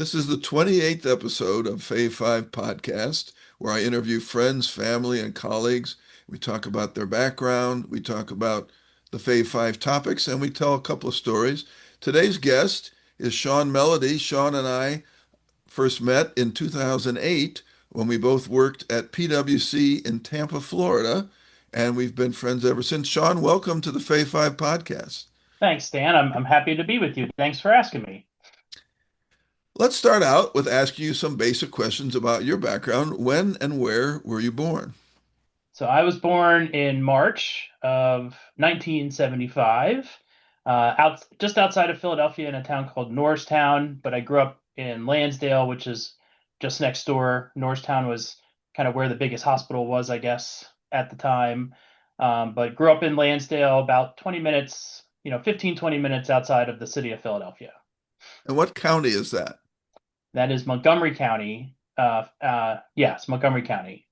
This is the 28th episode of Fave podcast, where I interview friends, family, and colleagues. We talk about their background, we talk about the Fave topics, and we tell a couple of stories. Today's guest is Sean Mellody. Sean and I first met in 2008 when we both worked at PwC in Tampa, Florida, and we've been friends ever since. Sean, welcome to the Fave podcast. Thanks, Dan. I'm happy to be with you. Thanks for asking me. Let's start out with asking you some basic questions about your background. When and where were you born? So I was born in March of 1975, out just outside of Philadelphia in a town called Norristown. But I grew up in Lansdale, which is just next door. Norristown was kind of where the biggest hospital was, I guess, at the time. But grew up in Lansdale, about 20 minutes, 15, 20 minutes outside of the city of Philadelphia. And what county is that? That is Montgomery County. Yes, Montgomery County.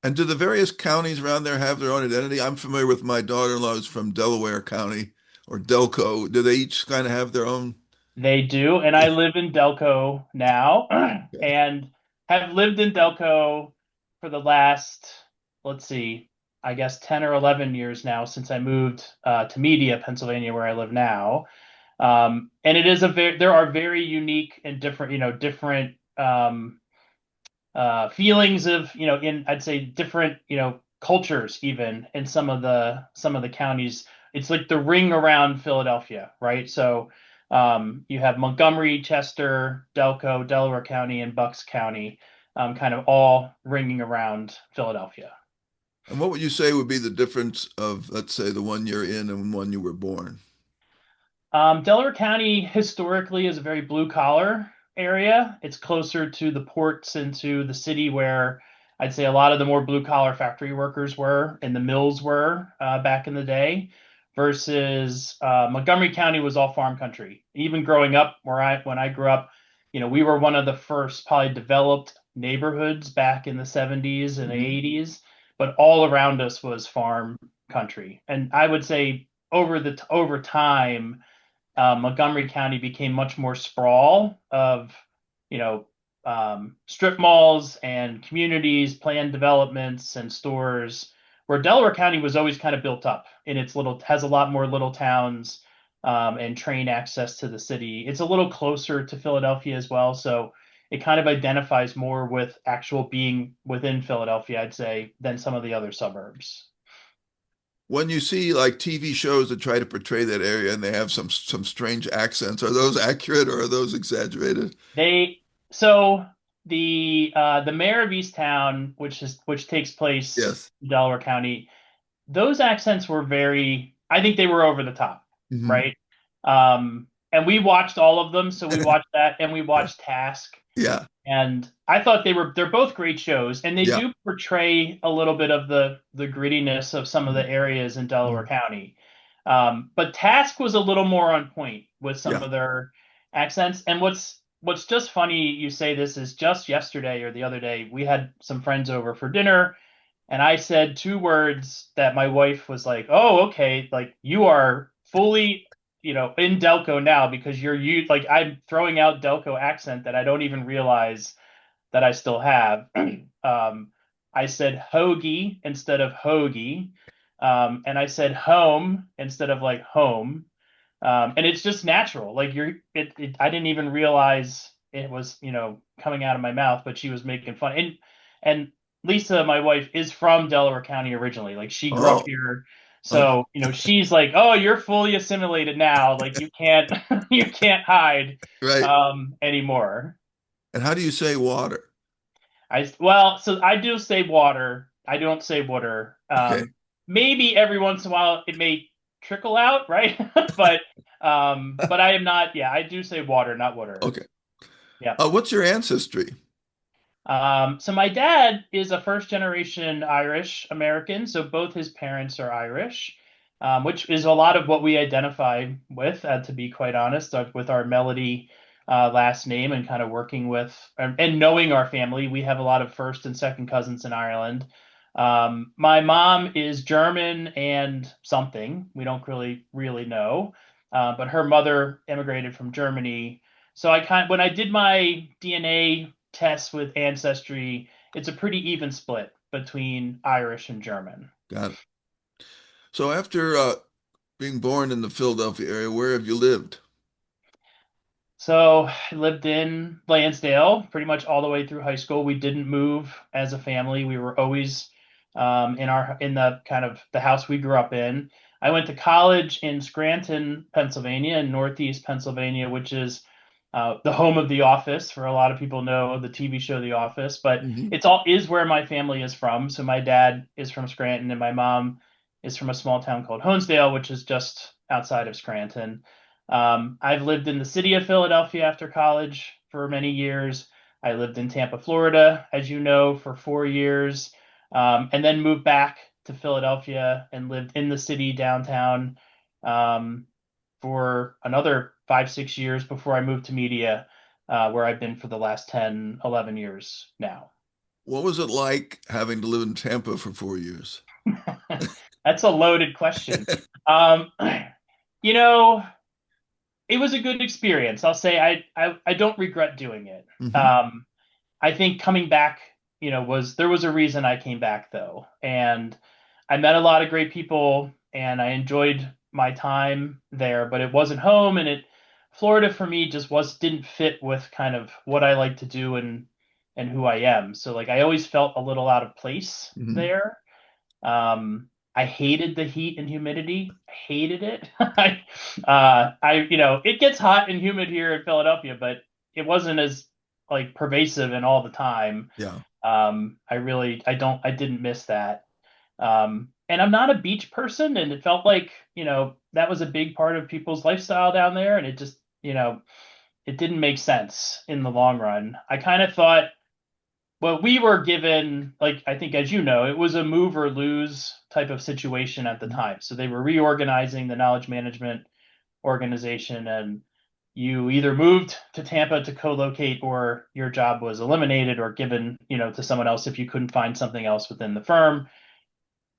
And do the various counties around there have their own identity? I'm familiar with my daughter-in-law who's from Delaware County or Delco. Do they each kind of have their own? They do, and I live in Delco now, Yeah. and have lived in Delco for the last, let's see, I guess 10 or 11 years now since I moved to Media, Pennsylvania, where I live now. And it is there are very unique and different, different feelings of, I'd say different, cultures even in some of the counties. It's like the ring around Philadelphia, right? So you have Montgomery, Chester, Delco, Delaware County, and Bucks County, kind of all ringing around Philadelphia. And what would you say would be the difference of, let's say, the one you're in and one you were born? Delaware County historically is a very blue collar area. It's closer to the ports and to the city where I'd say a lot of the more blue collar factory workers were and the mills were back in the day, versus Montgomery County was all farm country. Even growing up when I grew up, we were one of the first probably developed neighborhoods back in the 70s and Mhm. 80s, but all around us was farm country. And I would say over time Montgomery County became much more sprawl of, you know, strip malls and communities, planned developments and stores, where Delaware County was always kind of built up in its has a lot more little towns and train access to the city. It's a little closer to Philadelphia as well, so it kind of identifies more with actual being within Philadelphia, I'd say, than some of the other suburbs. When you see like TV shows that try to portray that area and they have some strange accents, are those accurate or are those exaggerated? They so the mayor of Easttown, which takes place Yes. in Delaware County, those accents were very, I think they were over the top, Hmm. right? And we watched all of them, so we watched that and we watched Task, Yeah. and I thought they're both great shows, and they Yeah. do portray a little bit of the grittiness of some of the areas in Delaware Mhm. County. But Task was a little more on point with some Yeah. of their accents. And what's just funny you say this is just yesterday or the other day, we had some friends over for dinner, and I said two words that my wife was like, "Oh, okay, like you are fully, in Delco now because you like I'm throwing out Delco accent that I don't even realize that I still have." I said hoagie instead of hoagie, and I said home instead of like home, and it's just natural. Like I didn't even realize it was, coming out of my mouth, but she was making fun. And Lisa, my wife, is from Delaware County originally. Like she grew up Oh, here. okay. So, she's like, "Oh, you're fully assimilated now. Like you can't you can't hide Right. anymore." And how do you say water? So I do say water. I don't say water. Okay. Maybe every once in a while it may trickle out, right? But I am not. Yeah, I do say water, not water. Okay. Yeah. What's your ancestry? So my dad is a first generation Irish American, so both his parents are Irish, which is a lot of what we identify with, to be quite honest, with our Mellody last name and kind of working with and knowing our family. We have a lot of first and second cousins in Ireland. My mom is German and something. We don't really know, but her mother immigrated from Germany. So when I did my DNA test with Ancestry, it's a pretty even split between Irish and German. Got it. So after being born in the Philadelphia area, where have you lived? So I lived in Lansdale pretty much all the way through high school. We didn't move as a family. We were always in the kind of the house we grew up in. I went to college in Scranton, Pennsylvania, in Northeast Pennsylvania, which is the home of The Office. For a lot of people know the TV show The Office, but Hmm. it's all is where my family is from. So my dad is from Scranton, and my mom is from a small town called Honesdale, which is just outside of Scranton. I've lived in the city of Philadelphia after college for many years. I lived in Tampa, Florida, as you know, for 4 years, and then moved back to Philadelphia and lived in the city downtown um, for another 5, 6 years before I moved to media, where I've been for the last 10, 11 years now. What was it like having to live in Tampa for 4 years? That's a loaded question. Um, you know, it was a good experience. I'll say I don't regret doing it. Hmm. Um, I think coming back, was there was a reason I came back though, and I met a lot of great people, and I enjoyed my time there. But it wasn't home, and it Florida for me just was didn't fit with kind of what I like to do and who I am. So like I always felt a little out of place Hmm. there. I hated the heat and humidity. I hated it. It gets hot and humid here in Philadelphia, but it wasn't as like pervasive and all the time. Yeah. I didn't miss that. And I'm not a beach person, and it felt like, that was a big part of people's lifestyle down there, and it just, it didn't make sense in the long run. I kind of thought well, we were given, like, I think, as you know, it was a move or lose type of situation at the Mhm. time. So they were reorganizing the knowledge management organization, and you either moved to Tampa to co-locate or your job was eliminated or given, to someone else if you couldn't find something else within the firm.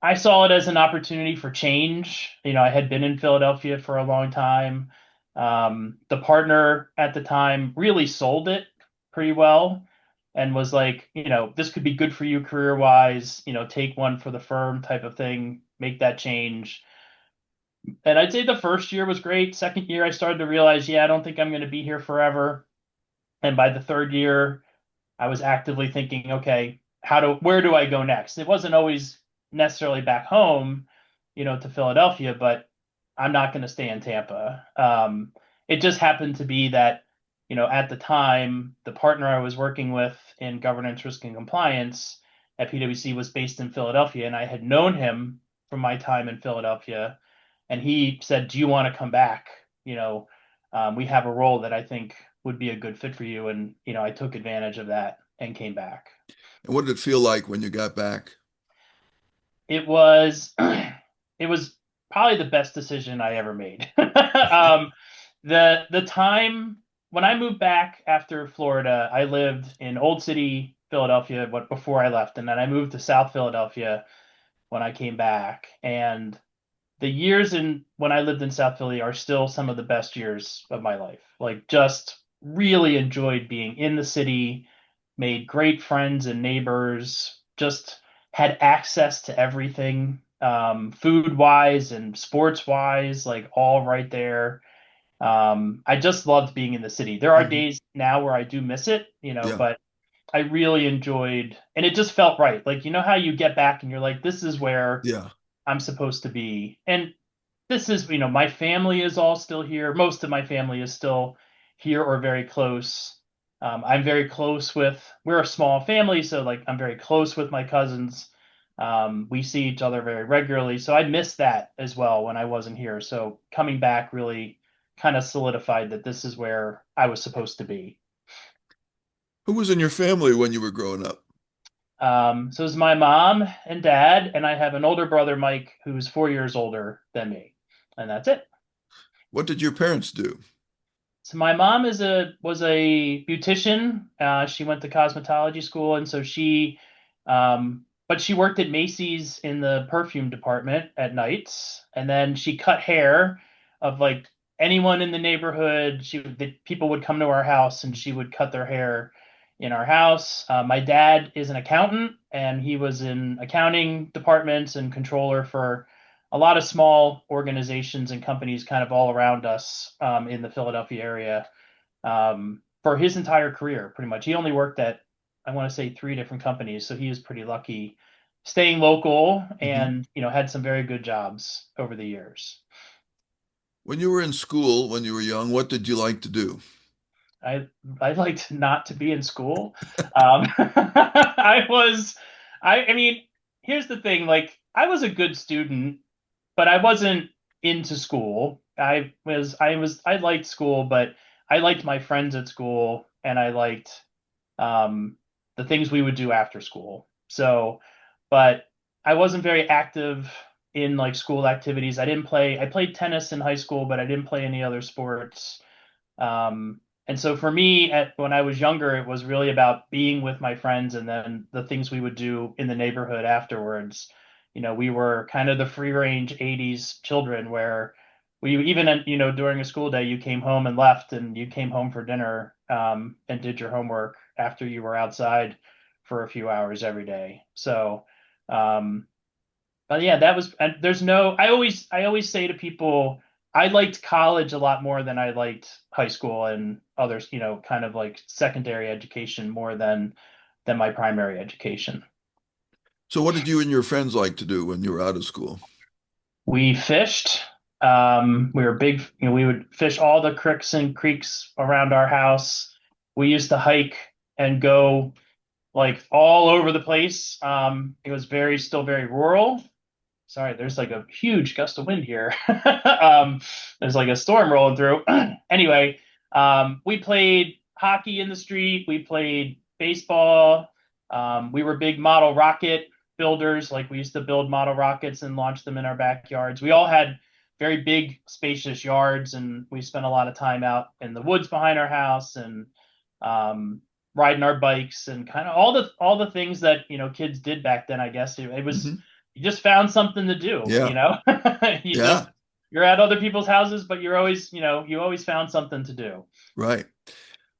I saw it as an opportunity for change. I had been in Philadelphia for a long time. The partner at the time really sold it pretty well and was like, this could be good for you career wise, take one for the firm type of thing, make that change. And I'd say the first year was great. Second year, I started to realize, yeah, I don't think I'm going to be here forever. And by the third year, I was actively thinking, okay, where do I go next? It wasn't always necessarily back home, to Philadelphia, but I'm not going to stay in Tampa. It just happened to be that, at the time, the partner I was working with in governance, risk, and compliance at PwC was based in Philadelphia, and I had known him from my time in Philadelphia, and he said, "Do you want to come back? You know, we have a role that I think would be a good fit for you." And I took advantage of that and came back. And what did it feel like when you got back? It was it was probably the best decision I ever made. The time when I moved back after Florida, I lived in Old City, Philadelphia, before I left, and then I moved to South Philadelphia when I came back. And the years in when I lived in South Philly are still some of the best years of my life. Like just really enjoyed being in the city, made great friends and neighbors, just had access to everything, food wise and sports wise, like all right there. I just loved being in the city. There are Hmm. days now where I do miss it, Yeah. but I really enjoyed, and it just felt right. Like, how you get back and you're like, this is where Yeah. I'm supposed to be. And this is, my family is all still here. Most of my family is still here or very close. I'm very close we're a small family, so like I'm very close with my cousins. We see each other very regularly. So I missed that as well when I wasn't here. So coming back really kind of solidified that this is where I was supposed to be. Who was in your family when you were growing up? So it's my mom and dad, and I have an older brother, Mike, who's 4 years older than me. And that's it. What did your parents do? So my mom was a beautician. She went to cosmetology school, and so but she worked at Macy's in the perfume department at nights, and then she cut hair of like anyone in the neighborhood. People would come to our house and she would cut their hair in our house. My dad is an accountant and he was in accounting departments and controller for a lot of small organizations and companies kind of all around us in the Philadelphia area for his entire career, pretty much. He only worked at, I want to say, three different companies, so he was pretty lucky staying local Hmm. and, had some very good jobs over the years. When you were in school, when you were young, what did you like to do? I I liked not to be in school. I was I mean, here's the thing, like I was a good student, but I wasn't into school. I liked school, but I liked my friends at school and I liked um the things we would do after school. So, but I wasn't very active in like school activities. I played tennis in high school, but I didn't play any other sports. And so for me, when I was younger, it was really about being with my friends and then the things we would do in the neighborhood afterwards. We were kind of the free range 80s children where we even, during a school day, you came home and left and you came home for dinner, and did your homework after you were outside for a few hours every day. So, um, but yeah, that was, and there's no, I always say to people, I liked college a lot more than I liked high school and others, kind of like secondary education more than my primary education. So what did you and your friends like to do when you were out of school? We fished. We were big, we would fish all the crooks and creeks around our house. We used to hike and go like all over the place. It was still very rural. Sorry, there's like a huge gust of wind here. There's like a storm rolling through. Anyway, we played hockey in the street. We played baseball. We were big model rocket builders. Like we used to build model rockets and launch them in our backyards. We all had very big, spacious yards, and we spent a lot of time out in the woods behind our house and um, riding our bikes and kind of all the things that kids did back then. I guess it was Hmm. you just found something to do, Yeah, you yeah, just you're at other people's houses, but you're always, you always found something to do. right.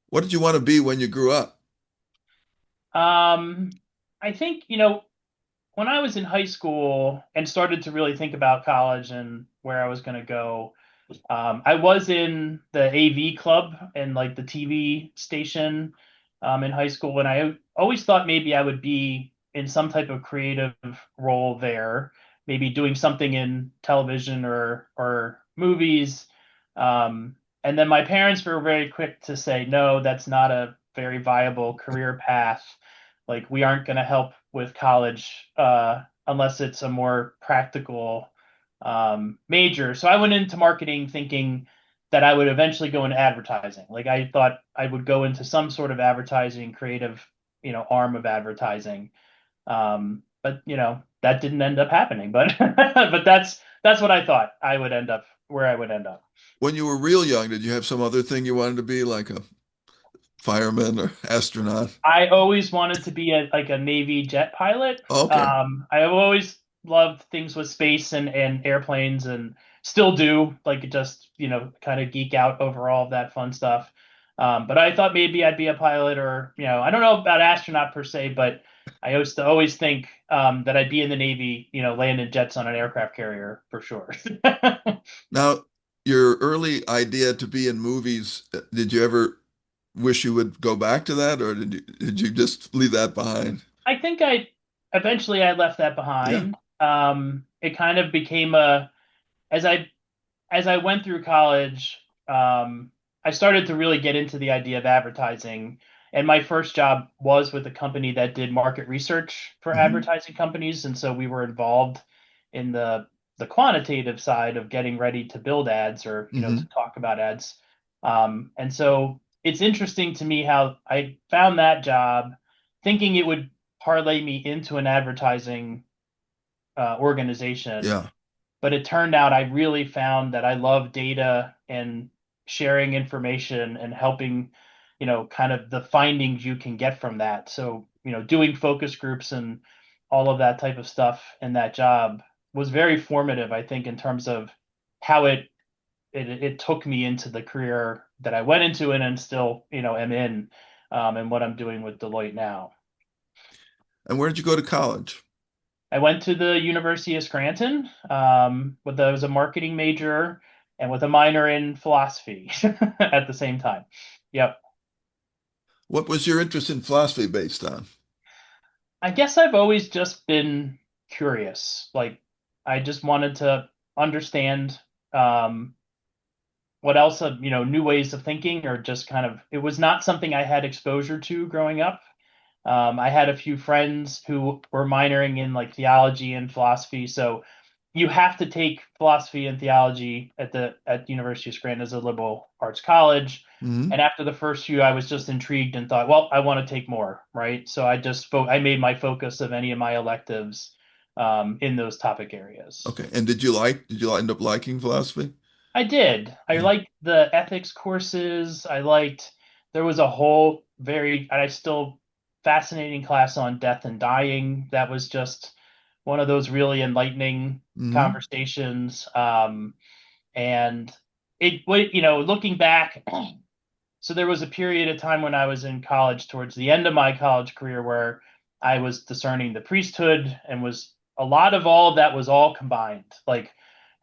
What did you want to be when you grew up? Um, I think, when I was in high school and started to really think about college and where I was going to go, I was in the AV club and like the TV station in high school, and I always thought maybe I would be in some type of creative role there, maybe doing something in television or movies. And then my parents were very quick to say, no, that's not a very viable career path. Like we aren't going to help with college unless it's a more practical major. So I went into marketing thinking that I would eventually go into advertising. Like I thought I would go into some sort of advertising, creative, arm of advertising. But that didn't end up happening. But but that's what I thought I would end up where I would end up. When you were real young, did you have some other thing you wanted to be, like a fireman or astronaut? I always wanted to be like a Navy jet pilot. Okay. I've always loved things with space and airplanes and still do, like just, kind of geek out over all of that fun stuff. But I thought maybe I'd be a pilot or, I don't know about astronaut per se, but I used to always think that I'd be in the Navy, landing jets on an aircraft carrier for sure. Now, your early idea to be in movies, did you ever wish you would go back to that, or did you just leave that behind? I think I left that Yeah. behind. It kind of became as I as I went through college, I started to really get into the idea of advertising. And my first job was with a company that did market research for Hmm. advertising companies. And so we were involved in the quantitative side of getting ready to build ads or, to Hmm. talk about ads. And so it's interesting to me how I found that job thinking it would parlay me into an advertising organization, Yeah. but it turned out I really found that I love data and sharing information and helping, kind of the findings you can get from that. So, doing focus groups and all of that type of stuff in that job was very formative, I think, in terms of how it it took me into the career that I went into and still, am in, and what I'm doing with Deloitte now. And where did you go to college? I went to the University of Scranton, I was a marketing major and with a minor in philosophy at the same time. Yep. What was your interest in philosophy based on? I guess I've always just been curious. Like, I just wanted to understand um, what else, new ways of thinking, or just kind of, it was not something I had exposure to growing up. I had a few friends who were minoring in like theology and philosophy, so you have to take philosophy and theology at the University of Scranton as a liberal arts college. Hmm. And after the first few, I was just intrigued and thought, well, I want to take more, right? So I made my focus of any of my electives in those topic areas. Okay. And did you end up liking philosophy? I did. I Yeah. liked the ethics courses. There was a whole and I still fascinating class on death and dying. That was just one of those really enlightening Hmm. conversations. And looking back, so there was a period of time when I was in college, towards the end of my college career, where I was discerning the priesthood, and was a lot of all of that was all combined. Like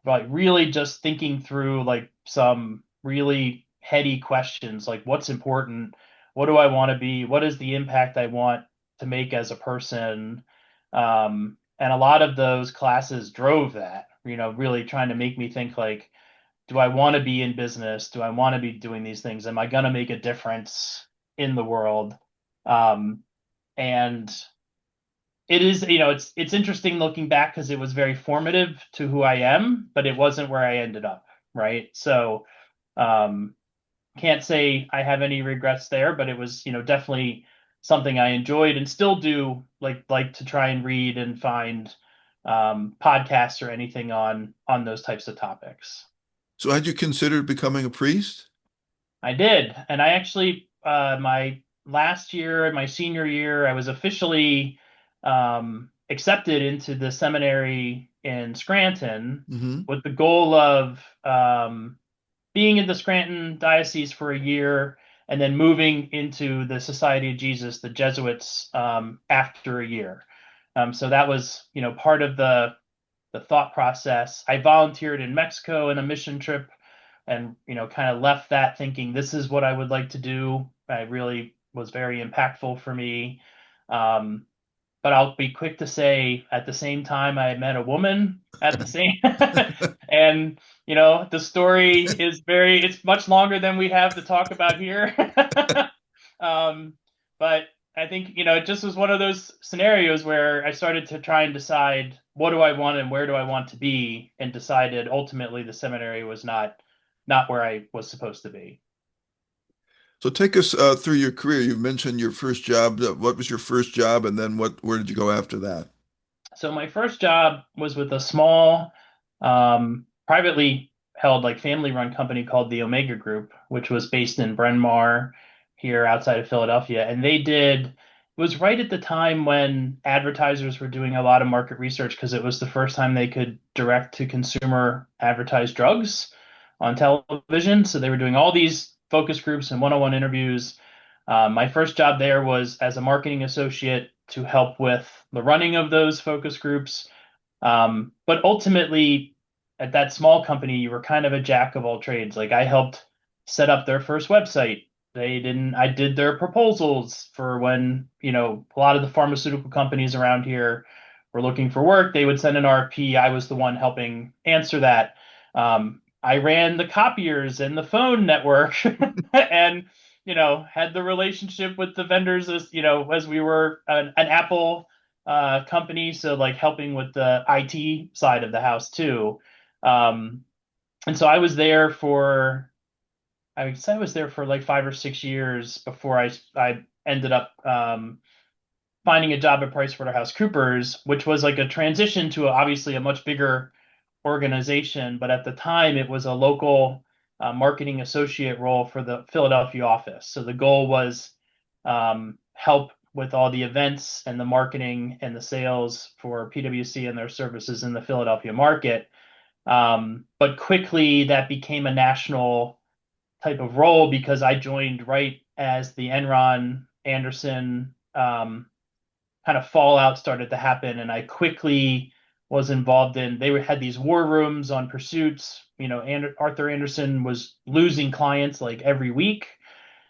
really just thinking through like some really heady questions, like what's important, what do I want to be, what is the impact I want to make as a person. And a lot of those classes drove that, really trying to make me think like, do I want to be in business? Do I want to be doing these things? Am I going to make a difference in the world? Um, and it is, it's interesting looking back because it was very formative to who I am, but it wasn't where I ended up, right? So, um, can't say I have any regrets there, but it was, definitely something I enjoyed and still do like to try and read and find podcasts or anything on those types of topics. So had you considered becoming a priest? I did. And I actually, my last year, my senior year, I was officially accepted into the seminary in Scranton Hmm. with the goal of being in the Scranton diocese for a year and then moving into the Society of Jesus, the Jesuits, after a year. So that was, part of the thought process. I volunteered in Mexico in a mission trip and, kind of left that thinking this is what I would like to do. I really was very impactful for me. Um, but I'll be quick to say at the same time I met a woman at the same and the story is it's much longer than we have to talk about here. um, but I think it just was one of those scenarios where I started to try and decide what do I want and where do I want to be, and decided ultimately the seminary was not where I was supposed to be. So take us through your career. You mentioned your first job. What was your first job, and then where did you go after that? So my first job was with a small, privately held, like family-run company called the Omega Group, which was based in Bryn Mawr, here outside of Philadelphia. And it was right at the time when advertisers were doing a lot of market research because it was the first time they could direct to consumer advertise drugs on television. So they were doing all these focus groups and one-on-one interviews. My first job there was as a marketing associate to help with the running of those focus groups. But ultimately, at that small company, you were kind of a jack of all trades. Like I helped set up their first website. I did their proposals for when, a lot of the pharmaceutical companies around here were looking for work. They would send an RFP. I was the one helping answer that. I ran the copiers and the phone network and, had the relationship with the vendors as we were an Apple company, so like helping with the IT side of the house too. Um, and so I would say I was there for like 5 or 6 years before I ended up finding a job at PricewaterhouseCoopers, which was like a transition to obviously a much bigger organization, but at the time it was a local marketing associate role for the Philadelphia office. So the goal was help with all the events and the marketing and the sales for PwC and their services in the Philadelphia market. But quickly that became a national type of role because I joined right as the Enron Anderson kind of fallout started to happen, and I quickly was involved in. Had these war rooms on pursuits. Arthur Anderson was losing clients like every week,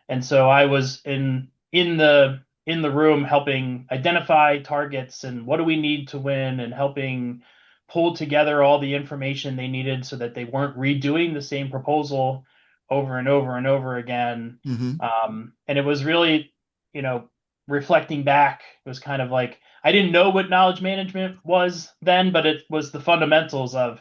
and so I was in the room helping identify targets and what do we need to win, and helping pull together all the information they needed so that they weren't redoing the same proposal over and over and over again. Hmm. And it was really, you know, reflecting back, it was kind of like I didn't know what knowledge management was then, but it was the fundamentals of,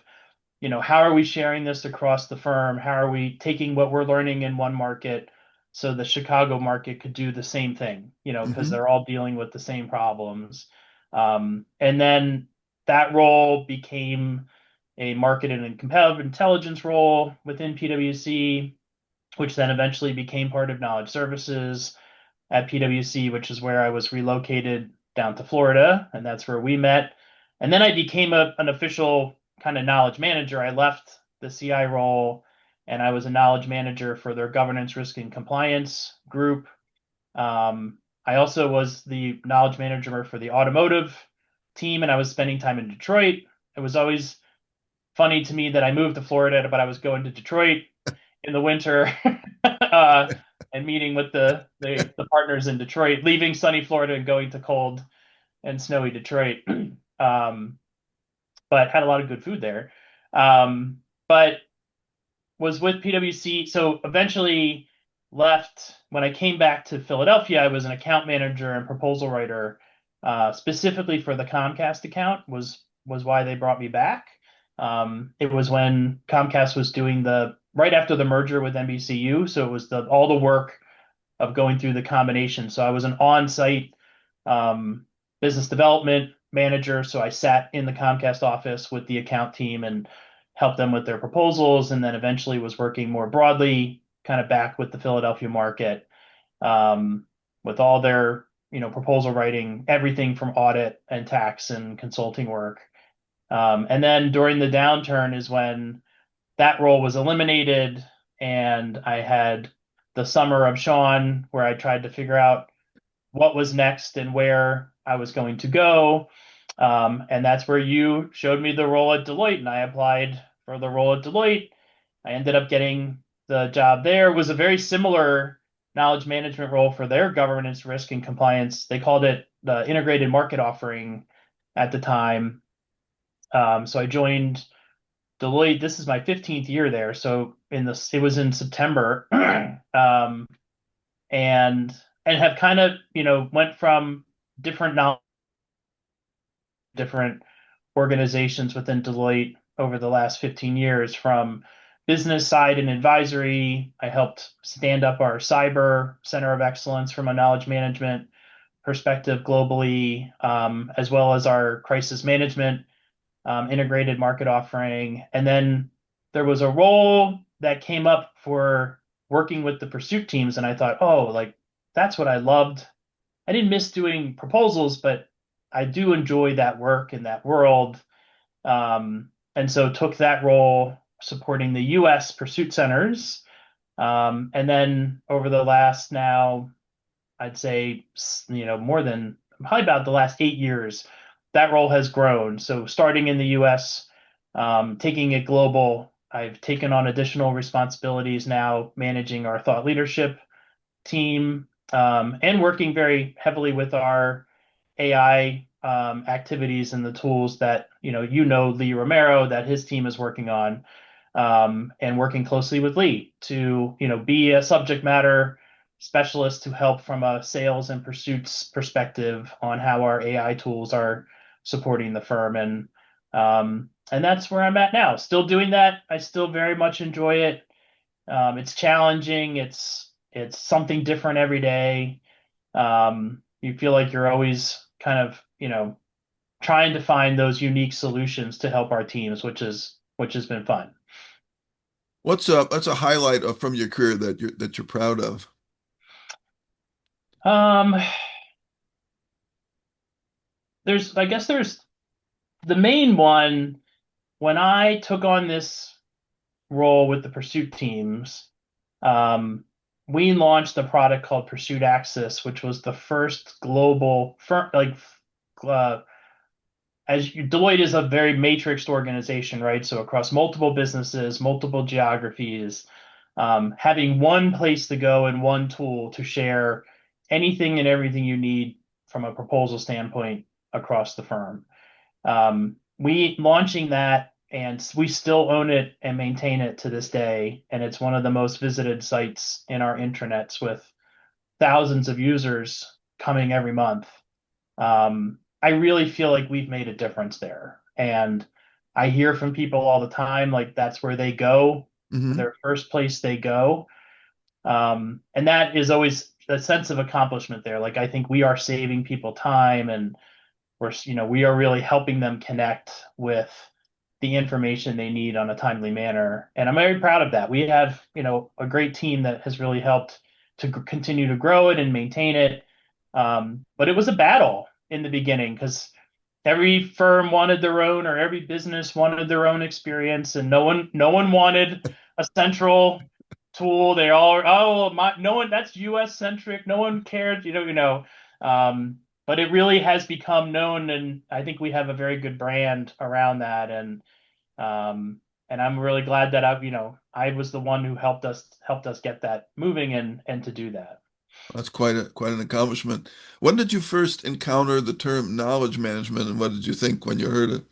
how are we sharing this across the firm? How are we taking what we're learning in one market so the Chicago market could do the same thing, because Hmm. they're all dealing with the same problems. And then that role became a market and competitive intelligence role within PwC, which then eventually became part of knowledge services at PwC, which is where I was relocated down to Florida, and that's where we met. And then I became an official kind of knowledge manager. I left the CI role and I was a knowledge manager for their governance, risk, and compliance group. I also was the knowledge manager for the automotive team, and I was spending time in Detroit. It was always funny to me that I moved to Florida, but I was going to Detroit in the winter and meeting with the partners in Detroit, leaving sunny Florida and going to cold and snowy Detroit. um, but had a lot of good food there. But was with PwC, so eventually left. When I came back to Philadelphia, I was an account manager and proposal writer, specifically for the Comcast account. Was why they brought me back. It was when Comcast was doing the right after the merger with NBCU, so it was all the work of going through the combination. So I was an on-site um, business development manager. So I sat in the Comcast office with the account team and helped them with their proposals, and then eventually was working more broadly, kind of back with the Philadelphia market, um, with all their proposal writing, everything from audit and tax and consulting work. And then during the downturn is when that role was eliminated, and I had the summer of Sean, where I tried to figure out what was next and where I was going to go. And that's where you showed me the role at Deloitte, and I applied for the role at Deloitte. I ended up getting the job there. It was a very similar knowledge management role for their governance, risk, and compliance. They called it the integrated market offering at the time. So I joined Deloitte. This is my 15th year there. So it was in September, and have kind of went from different knowledge, different organizations within Deloitte over the last 15 years. From business side and advisory, I helped stand up our cyber center of excellence from a knowledge management perspective globally, as well as our crisis management integrated market offering. And then there was a role that came up for working with the pursuit teams, and I thought, oh, like that's what I loved. I didn't miss doing proposals, but I do enjoy that work in that world. And so took that role supporting the U.S. pursuit centers. And then over the last now, I'd say, more than probably about the last 8 years, that role has grown. So starting in the US, taking it global, I've taken on additional responsibilities now, managing our thought leadership team, and working very heavily with our AI activities and the tools that Lee Romero, that his team is working on, and working closely with Lee to be a subject matter specialist to help from a sales and pursuits perspective on how our AI tools are supporting the firm. And that's where I'm at now. Still doing that. I still very much enjoy it. It's challenging. It's something different every day. You feel like you're always kind of, trying to find those unique solutions to help our teams, which has been fun. What's a highlight from your career that you're proud of? Um, I guess there's the main one. when I took on this role with the Pursuit teams, um, we launched a product called Pursuit Access, which was the first global uh, Deloitte is a very matrixed organization, right? So across multiple businesses, multiple geographies, having one place to go and one tool to share anything and everything you need from a proposal standpoint across the firm. We launching that, and we still own it and maintain it to this day. And it's one of the most visited sites in our intranets with thousands of users coming every month. I really feel like we've made a difference there. And I hear from people all the time, like that's where they go, Hmm. their first place they go. And that is always a sense of accomplishment there. Like I think we are saving people time and we are really helping them connect with the information they need on a timely manner. And I'm very proud of that. We have, a great team that has really helped to continue to grow it and maintain it. But it was a battle in the beginning because every firm wanted their own, or every business wanted their own experience, and no one wanted a central tool. They all, no one, that's US centric. No one cared, um, but it really has become known, and I think we have a very good brand around that. Um, and I'm really glad that I was the one who helped us get that moving and to do that. That's quite an accomplishment. When did you first encounter the term knowledge management, and what did you think when you heard it?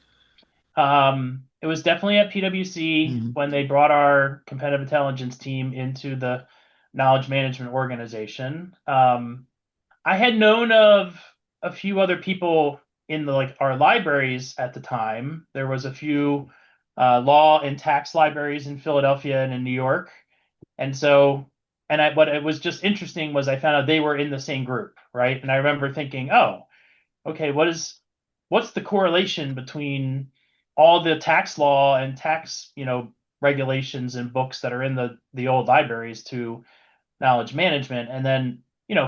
It was definitely at PwC Hmm. when they brought our competitive intelligence team into the knowledge management organization. I had known of a few other people in our libraries at the time. There was a few law and tax libraries in Philadelphia and in New York, and so what it was just interesting was I found out they were in the same group, right? And I remember thinking, oh, okay, what's the correlation between all the tax law and tax, regulations and books that are in the old libraries to knowledge management? And then,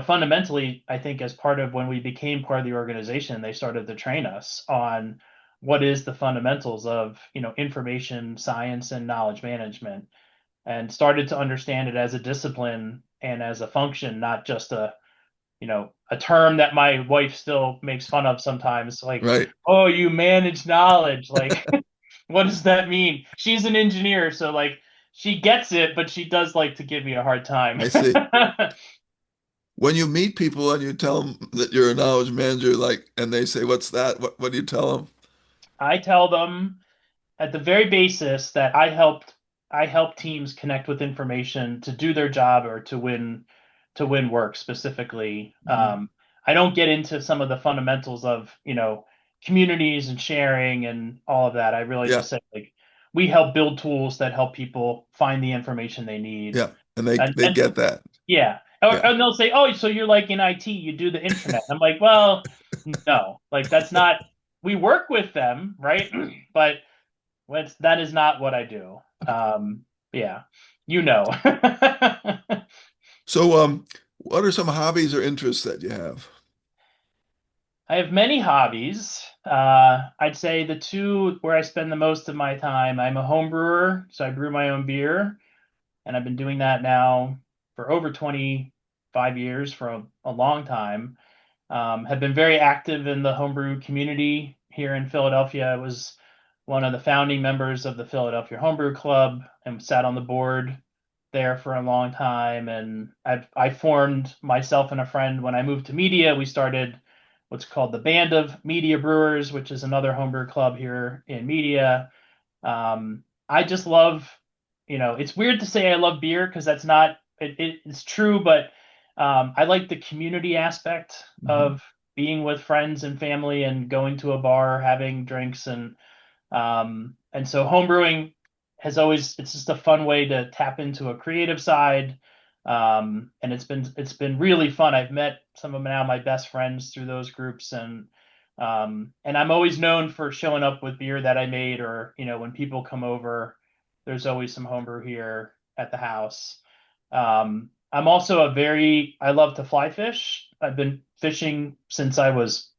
fundamentally, I think as part of when we became part of the organization, they started to train us on what is the fundamentals of, information science and knowledge management, and started to understand it as a discipline and as a function, not just a term that my wife still makes fun of sometimes, like, Right. oh, you manage knowledge. Like, what does that mean? She's an engineer, so like she gets it, but she does like to give me a hard time. I see. When you meet people and you tell them that you're a knowledge manager, like, and they say, "What's that?" What do you tell them? I tell them at the very basis that I help teams connect with information to do their job or to win work specifically. Hmm. I don't get into some of the fundamentals of communities and sharing and all of that. I really Yeah, just say like we help build tools that help people find the information they need. yeah, and they And they and get that. yeah, or, Yeah, and they'll say, "Oh, so you're like in IT, you do the intranet." I'm like, "Well, no, like that's not. We work with them, right? But that is not what I do." Yeah, you know. So, what are some hobbies or interests that you have? I have many hobbies. I'd say the two where I spend the most of my time, I'm a home brewer, so I brew my own beer, and I've been doing that now for over 25 years, for a long time. Have been very active in the homebrew community here in Philadelphia. I was one of the founding members of the Philadelphia Homebrew Club and sat on the board there for a long time. And I formed, myself and a friend, when I moved to media. We started what's called the Band of Media Brewers, which is another homebrew club here in media. I just love, it's weird to say I love beer because that's not it's true, but I like the community aspect Hmm. of being with friends and family and going to a bar, having drinks, and so homebrewing it's just a fun way to tap into a creative side. And it's been really fun. I've met some of now my best friends through those groups, and I'm always known for showing up with beer that I made, or when people come over, there's always some homebrew here at the house. I'm also I love to fly fish. I've been fishing since I was,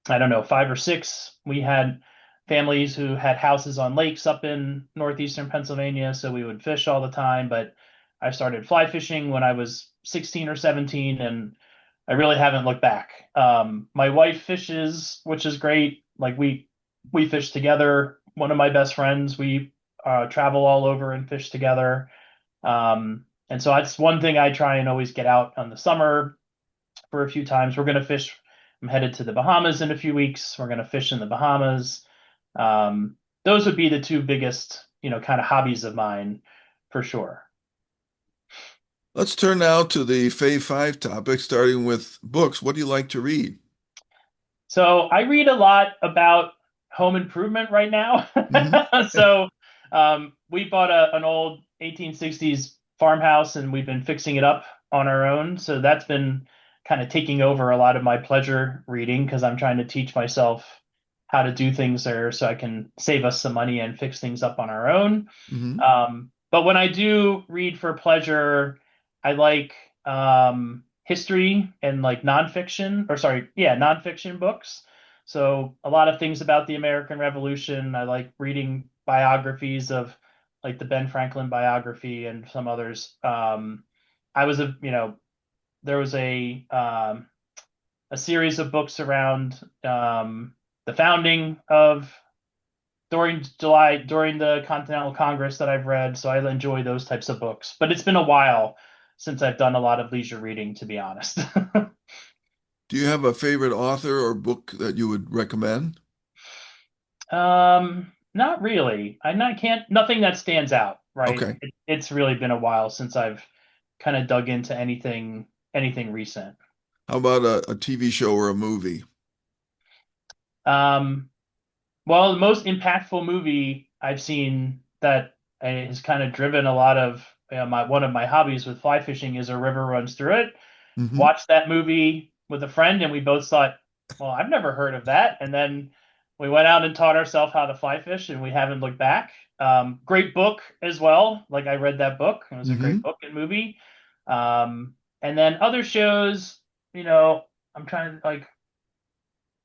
I don't know, 5 or 6. We had families who had houses on lakes up in northeastern Pennsylvania, so we would fish all the time. But I started fly fishing when I was 16 or 17, and I really haven't looked back. My wife fishes, which is great. Like we fish together. One of my best friends, we travel all over and fish together. And so that's one thing I try and always get out on the summer for a few times. We're going to fish. I'm headed to the Bahamas in a few weeks. We're going to fish in the Bahamas. Those would be the two biggest, kind of hobbies of mine for sure. Let's turn now to the Fave 5 topic, starting with books. What do you like to read? So I read a lot about home improvement right now. Hmm. So we bought an old 1860s farmhouse and we've been fixing it up on our own. So that's been kind of taking over a lot of my pleasure reading because I'm trying to teach myself how to do things there so I can save us some money and fix things up on our own. Hmm. But when I do read for pleasure, I like history and like nonfiction, or sorry, yeah, nonfiction books. So a lot of things about the American Revolution. I like reading biographies of like the Ben Franklin biography and some others. I was there was a series of books around the founding of during the Continental Congress that I've read, so I enjoy those types of books. But it's been a while since I've done a lot of leisure reading, to be honest. Do you have a favorite author or book that you would recommend? Not really. Can't nothing that stands out, right? Okay. It's really been a while since I've kind of dug into anything recent. How about a TV show or a movie? Um, well, the most impactful movie I've seen that has kind of driven a lot of my one of my hobbies with fly fishing is A River Runs Through It. Hmm. Watched that movie with a friend and we both thought, well, I've never heard of that. And then we went out and taught ourselves how to fly fish and we haven't looked back. Great book as well. Like I read that book. It was a great Hmm. book and movie. And then other shows, I'm trying to like,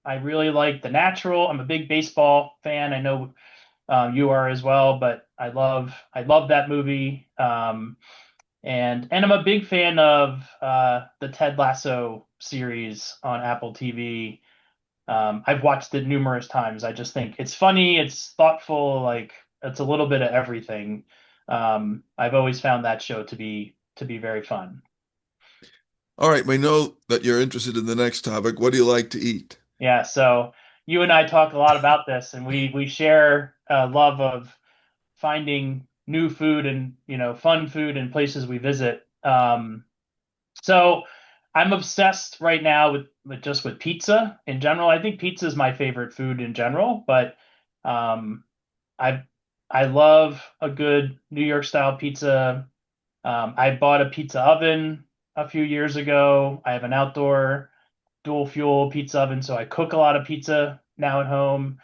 I really like The Natural. I'm a big baseball fan. I know you are as well, but I love that movie. And I'm a big fan of the Ted Lasso series on Apple TV. I've watched it numerous times. I just think it's funny, it's thoughtful, like it's a little bit of everything. I've always found that show to be very fun. All right, we know that you're interested in the next topic. What do you like to eat? Yeah, so you and I talk a lot about this, and we share a love of finding new food and fun food in places we visit. So I'm obsessed right now with pizza in general. I think pizza is my favorite food in general, but um, I I love a good New York style pizza. I bought a pizza oven a few years ago. I have an outdoor dual fuel pizza oven, so I cook a lot of pizza now at home.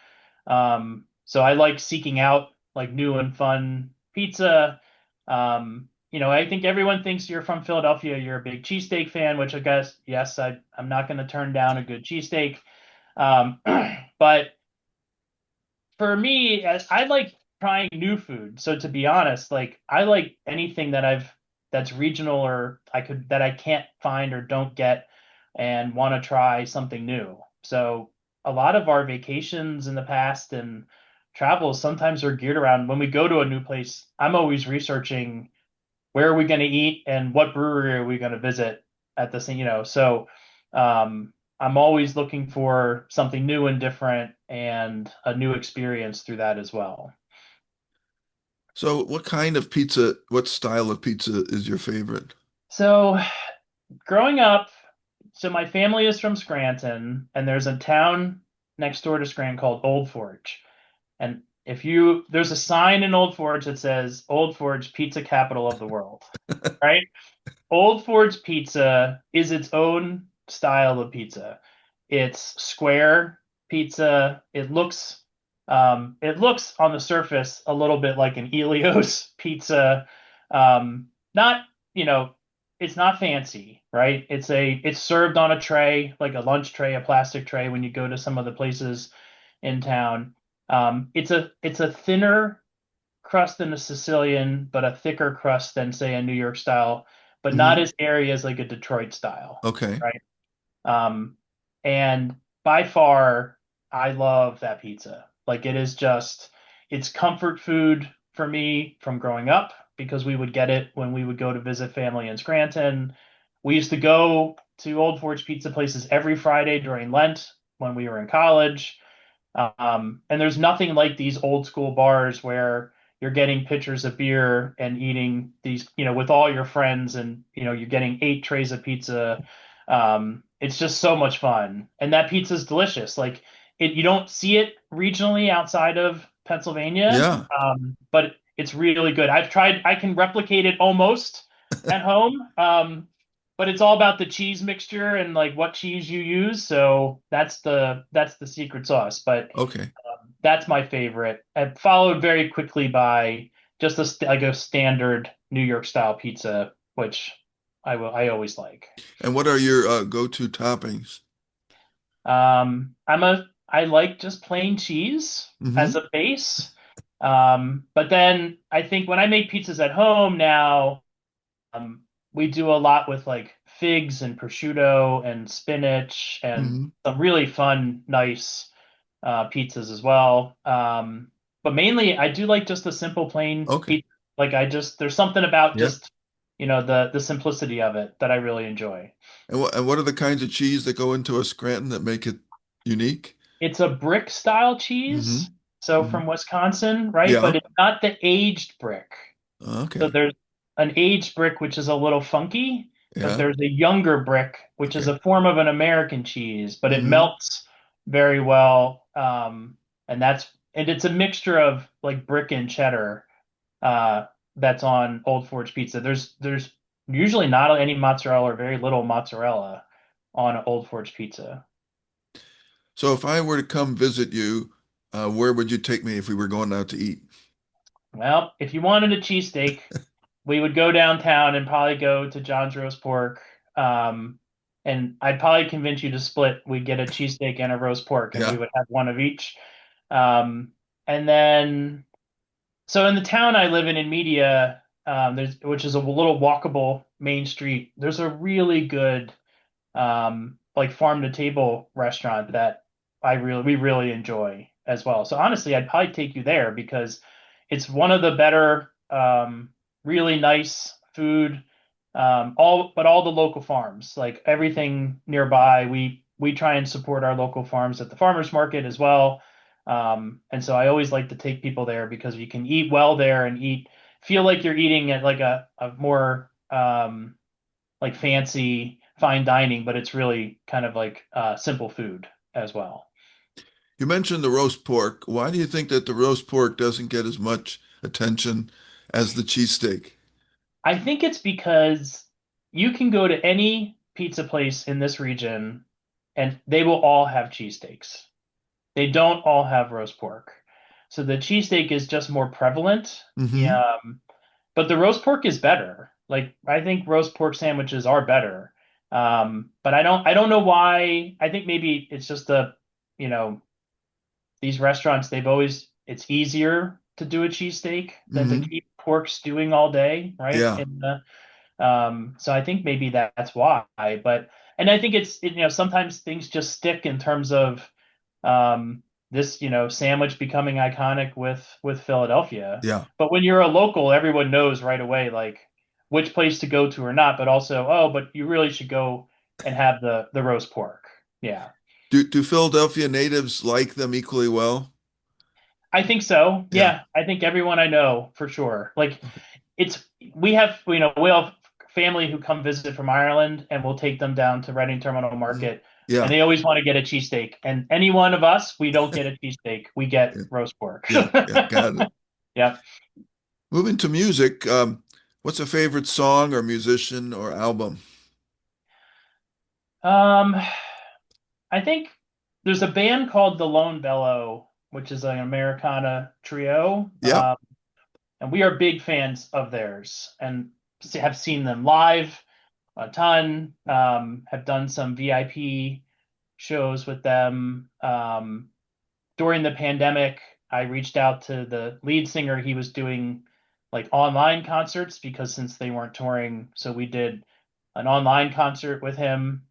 So I like seeking out like new and fun pizza. I think everyone thinks you're from Philadelphia, you're a big cheesesteak fan, which I guess, yes, I'm not going to turn down a good cheesesteak. Um, but for me, I like trying new food. So to be honest, like I like anything that's regional or that I can't find or don't get and want to try something new. So a lot of our vacations in the past and travels sometimes are geared around when we go to a new place. I'm always researching where are we going to eat and what brewery are we going to visit at the same. So I'm always looking for something new and different and a new experience through that as well. So, what kind of pizza, what style of pizza is your favorite? So growing up, so my family is from Scranton, and there's a town next door to Scranton called Old Forge. And there's a sign in Old Forge that says Old Forge, pizza capital of the world, right? Old Ford's Pizza is its own style of pizza. It's square pizza. It looks on the surface a little bit like an Elio's pizza. Not, you know, it's not fancy, right? It's served on a tray, like a lunch tray, a plastic tray when you go to some of the places in town. It's a thinner crust than a Sicilian, but a thicker crust than say a New York style, but not Hmm. as airy as like a Detroit style, Okay. right? Um, and by far, I love that pizza. Like it is just, it's comfort food for me from growing up because we would get it when we would go to visit family in Scranton. We used to go to Old Forge pizza places every Friday during Lent when we were in college. And there's nothing like these old school bars where you're getting pitchers of beer and eating these, with all your friends and, you're getting 8 trays of pizza. It's just so much fun. And that pizza is delicious. Like you don't see it regionally outside of Pennsylvania, Yeah. but it's really good. I can replicate it almost at home. But it's all about the cheese mixture and like what cheese you use. So that's the secret sauce. But Okay. that's my favorite. And followed very quickly by just like a standard New York style pizza, which I always like. And what are your go-to toppings? I like just plain cheese as Hmm. a base. But then I think when I make pizzas at home now, Um, we do a lot with like figs and prosciutto and spinach and Hmm. some really fun, nice pizzas as well. But mainly, I do like just the simple plain Okay. pizza. Like there's something about Yeah. just the simplicity of it that I really enjoy. And what are the kinds of cheese that go into a Scranton that make it unique? It's a brick style Hmm. cheese, so Hmm. from Wisconsin, right? Yeah. But it's not the aged brick. So Okay. there's an aged brick, which is a little funky, but Yeah. there's a younger brick, which is Okay. a form of an American cheese, but it Hmm. melts very well. And it's a mixture of like brick and cheddar, uh, that's on Old Forge pizza. There's usually not any mozzarella or very little mozzarella on Old Forge pizza. So if I were to come visit you, where would you take me if we were going out to eat? Well, if you wanted a cheesesteak, we would go downtown and probably go to John's Roast Pork. And I'd probably convince you to split. We'd get a cheesesteak and a roast pork, and we Yeah. would have one of each. And then, so in the town I live in Media, which is a little walkable main street, there's a really good like farm to table restaurant that we really enjoy as well. So honestly, I'd probably take you there because it's one of the better, really nice food. All the local farms, like everything nearby, we try and support our local farms at the farmers market as well. And so I always like to take people there because you can eat well there and feel like you're eating at like a more like fancy fine dining, but it's really kind of like simple food as well. You mentioned the roast pork. Why do you think that the roast pork doesn't get as much attention as the cheesesteak? I think it's because you can go to any pizza place in this region and they will all have cheesesteaks. They don't all have roast pork. So the cheesesteak is just more prevalent. Hmm. Yeah, but the roast pork is better. Like I think roast pork sandwiches are better. But I don't know why. I think maybe it's just you know, these restaurants, it's easier to do a cheesesteak than to Hmm. keep pork stewing all day, right? Yeah. So I think maybe that's why. And I think sometimes things just stick in terms of um, this, sandwich becoming iconic with Philadelphia. Yeah. But when you're a local, everyone knows right away, like which place to go to or not. But also, oh, but you really should go and have the roast pork. Yeah. Do Philadelphia natives like them equally well? I think so. Yeah. Yeah, I think everyone I know for sure. Like it's we have family who come visit from Ireland and we'll take them down to Reading Terminal Mhm. Market and Yeah. they always want to get a cheesesteak. And any one of us, we don't get a cheesesteak. We get Yeah. roast pork. Yeah. Yeah. Got it. Yeah. Moving to music, what's a favorite song or musician or album? Um, I think there's a band called The Lone Bellow, which is an Americana trio. Yeah. And we are big fans of theirs and have seen them live a ton, have done some VIP shows with them. During the pandemic, I reached out to the lead singer. He was doing like online concerts because since they weren't touring, so we did an online concert with him.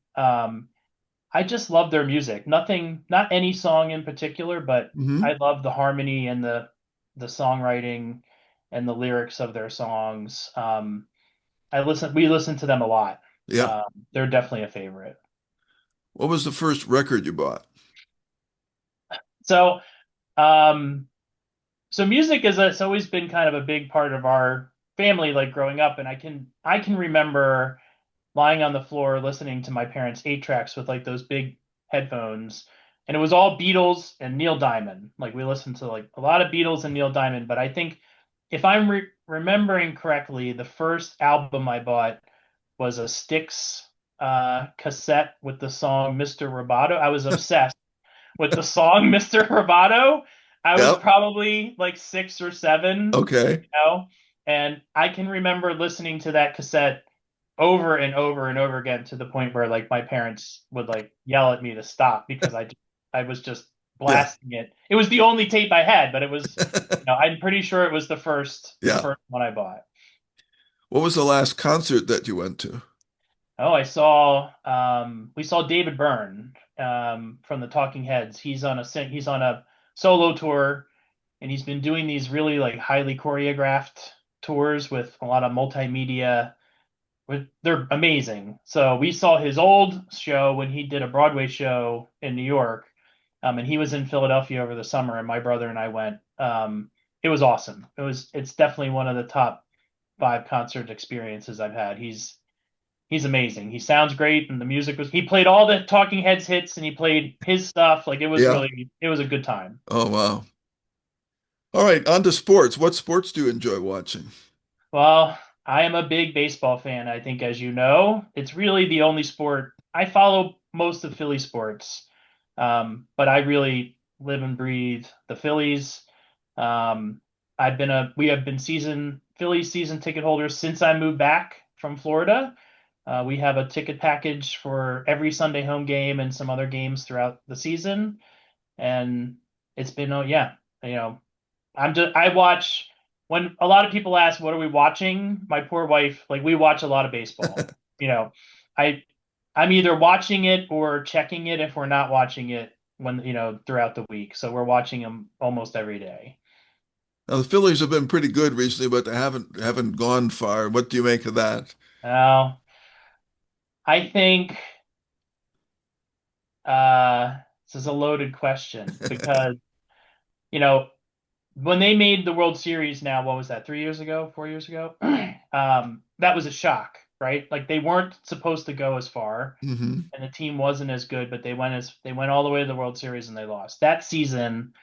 I just love their music. Nothing, not any song in particular, but Hmm. I love the harmony and the songwriting and the lyrics of their songs. We listen to them a lot. Yeah. They're definitely a favorite. What was the first record you bought? So, um, so music it's always been kind of a big part of our family, like growing up, and I can remember lying on the floor listening to my parents' eight tracks with like those big headphones. And it was all Beatles and Neil Diamond. Like we listened to like a lot of Beatles and Neil Diamond. But I think if I'm remembering correctly, the first album I bought was a Styx cassette with the song Mr. Roboto. I was obsessed with the song Mr. Roboto. I was Yep. probably like 6 or 7, Okay. you know, and I can remember listening to that cassette over and over and over again to the point where like my parents would like yell at me to stop because I was just Yeah. blasting it. It was the only tape I had, but it was, I'm pretty sure it was the Yeah. first one I bought. What was the last concert that you went to? Oh, we saw David Byrne from the Talking Heads. He's on a solo tour, and he's been doing these really like highly choreographed tours with a lot of multimedia. They're amazing. So we saw his old show when he did a Broadway show in New York, and he was in Philadelphia over the summer, and my brother and I went. It was awesome. It's definitely one of the top five concert experiences I've had. He's amazing. He sounds great, and the music was. He played all the Talking Heads hits, and he played his stuff. Like Yeah. it was a good time. Oh, wow. All right, on to sports. What sports do you enjoy watching? Well, I am a big baseball fan. I think, as you know, it's really the only sport I follow most of Philly sports. But I really live and breathe the Phillies. Um, we have been Phillies season ticket holders since I moved back from Florida. We have a ticket package for every Sunday home game and some other games throughout the season. And it's been, oh yeah, you know, I watch when a lot of people ask, what are we watching? My poor wife, like we watch a lot of baseball. You know, I, I'm either watching it or checking it if we're not watching it throughout the week. So we're watching them almost every day. Now, the Phillies have been pretty good recently, but they haven't gone far. What do you make of that? Now, I think, this is a loaded question because, you know, when they made the World Series now, what was that, 3 years ago, 4 years ago? That was a shock, right? Like they weren't supposed to go as far, Hmm. and the team wasn't as good, but they went all the way to the World Series and they lost. That season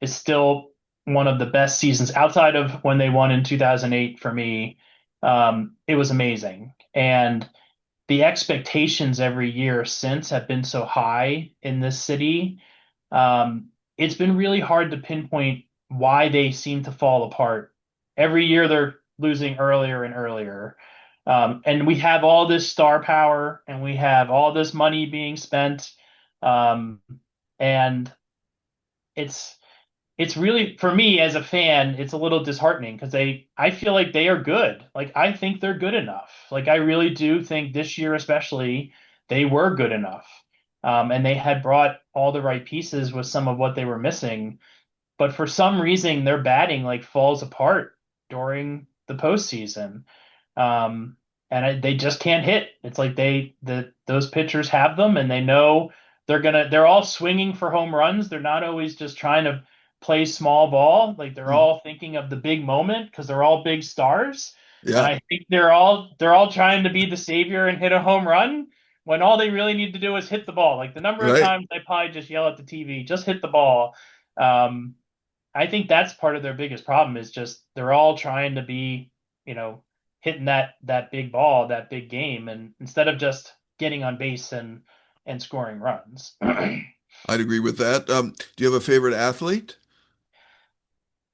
is still one of the best seasons outside of when they won in 2008 for me. It was amazing. And the expectations every year since have been so high in this city. Um, it's been really hard to pinpoint why they seem to fall apart. Every year they're losing earlier and earlier. And we have all this star power and we have all this money being spent. Um, and it's it's really for me as a fan, it's a little disheartening because I feel like they are good. Like I think they're good enough. Like I really do think this year especially they were good enough. And they had brought all the right pieces with some of what they were missing. But for some reason their batting like falls apart during the postseason. Um, they just can't hit. It's like those pitchers have them and they know they're all swinging for home runs. They're not always just trying to play small ball. Like they're all thinking of the big moment because they're all big stars. And Yeah, I think they're all trying to be the savior and hit a home run when all they really need to do is hit the ball. Like the number of right. times they probably just yell at the TV, just hit the ball. Um, I think that's part of their biggest problem is just they're all trying to be, you know, hitting that big ball, that big game, and instead of just getting on base and scoring runs. I'd agree with that. Do you have a favorite athlete?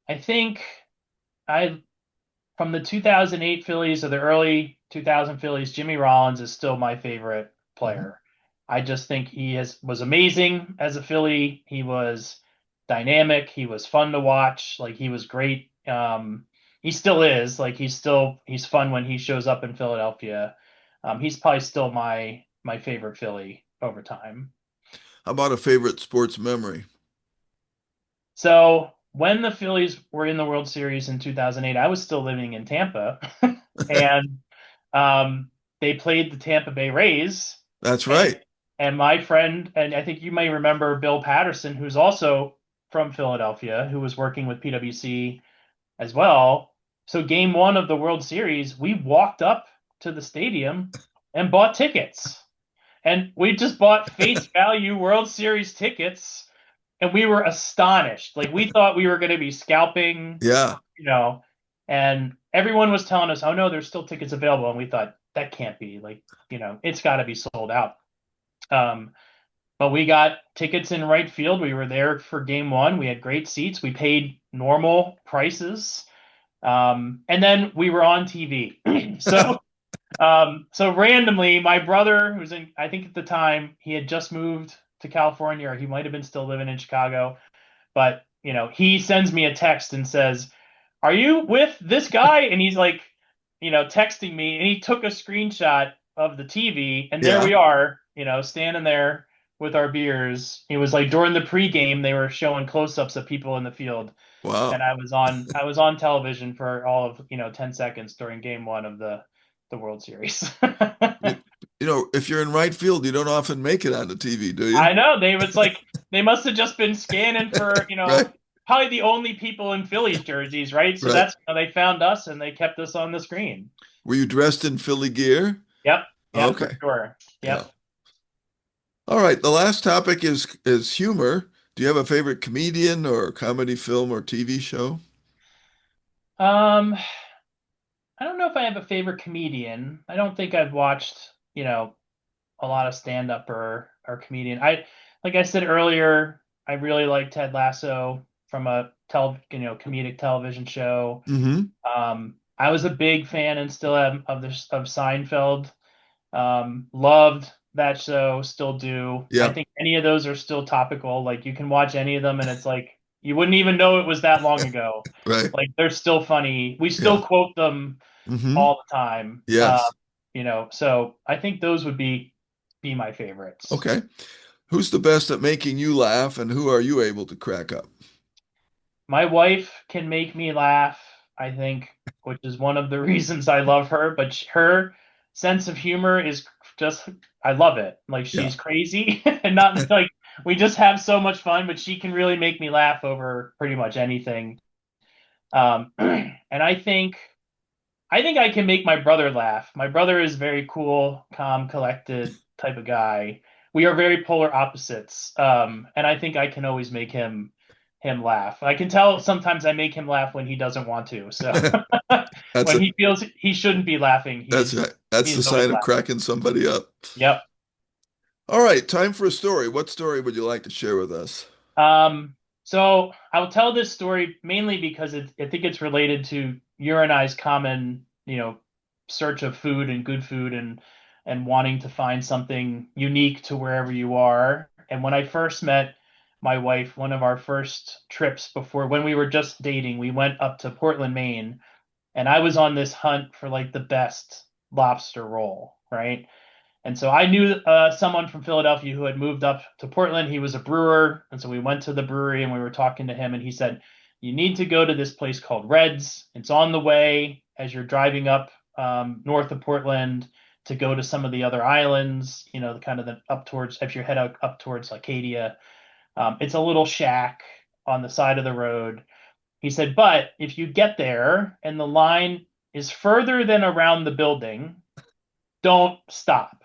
I think I from the 2008 Phillies or the early 2000 Phillies, Jimmy Rollins is still my favorite Mhm. player. I just think was amazing as a Philly. He was dynamic. He was fun to watch. Like he was great. He still is. Like he's fun when he shows up in Philadelphia. He's probably still my favorite Philly over time. How about a favorite sports memory? So when the Phillies were in the World Series in 2008, I was still living in Tampa, and they played the Tampa Bay Rays, That's and right. my friend, and I think you may remember Bill Patterson, who's also from Philadelphia, who was working with PwC as well. So game one of the World Series, we walked up to the stadium and bought tickets. And we just bought face value World Series tickets and we were astonished. Like we thought we were going to be scalping, Yeah. you know, and everyone was telling us, "Oh no, there's still tickets available." And we thought that can't be like, it's got to be sold out. Um, but we got tickets in right field. We were there for game one. We had great seats. We paid normal prices. And then we were on TV. So randomly, my brother, who's in, I think at the time he had just moved to California, or he might have been still living in Chicago, but he sends me a text and says, "Are you with this guy?" And he's like, texting me, and he took a screenshot of the TV, and there we Yeah. are, standing there with our beers. It was like during the pregame, they were showing close-ups of people in the field, and Wow. I was on television for all of 10 seconds during game one of the World Series. You, if you're in right field, you don't often make it on the TV, do you? I know they must have just been scanning for, Right. probably the only people in Phillies jerseys, right? So Right. that's how they found us and they kept us on the screen. Were you dressed in Philly gear? Yep. Yep, for Okay. sure. Yeah. Yep. All right. The last topic is humor. Do you have a favorite comedian or comedy film or TV show? Um, I don't know if I have a favorite comedian. I don't think I've watched, a lot of stand up or comedian. Like I said earlier, I really like Ted Lasso from a comedic television show. Mm-hmm. I was a big fan and still am of Seinfeld. Loved that show, still do. I Yeah. think any of those are still topical. Like you can watch any of them and it's like you wouldn't even know it was that long ago. Right. Like they're still funny. We still Yeah. quote them Mm-hmm. all the time. Yes. So I think those would be my favorites. Okay. Who's the best at making you laugh and who are you able to crack up? My wife can make me laugh, I think, which is one of the reasons I love her, but her sense of humor is just, I love it. Like Yeah. she's crazy and not like we just have so much fun, but she can really make me laugh over pretty much anything. And I think I can make my brother laugh. My brother is very cool, calm, collected type of guy. We are very polar opposites. And I think I can always make him laugh. I can tell sometimes I make him laugh when he doesn't want to. So That's when a he feels he shouldn't be laughing, that's he's the always sign of laughing. cracking somebody up. Yep. All right, time for a story. What story would you like to share with us? So I'll tell this story mainly because I think it's related to your and I's common, search of food and good food and wanting to find something unique to wherever you are. And when I first met my wife, one of our first trips before when we were just dating, we went up to Portland, Maine, and I was on this hunt for like the best lobster roll, right? And so I knew someone from Philadelphia who had moved up to Portland. He was a brewer. And so we went to the brewery and we were talking to him. And he said, "You need to go to this place called Red's. It's on the way as you're driving up north of Portland to go to some of the other islands, the kind of up towards, if you head up towards Acadia. It's a little shack on the side of the road." He said, "But if you get there and the line is further than around the building, don't stop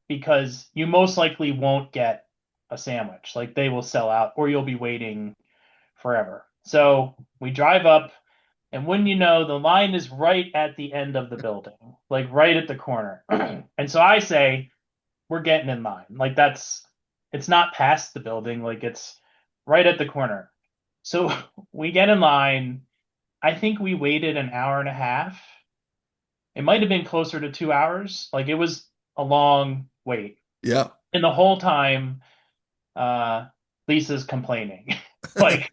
because you most likely won't get a sandwich. Like they will sell out or you'll be waiting forever." So we drive up, and when you know, the line is right at the end of the building, like right at the corner. And so I say, "We're getting in line." Like it's not past the building, like it's right at the corner. So we get in line. I think we waited an hour and a half. It might have been closer to 2 hours. Like it was a long wait. Yeah. And the whole time, uh, Lisa's complaining. Like,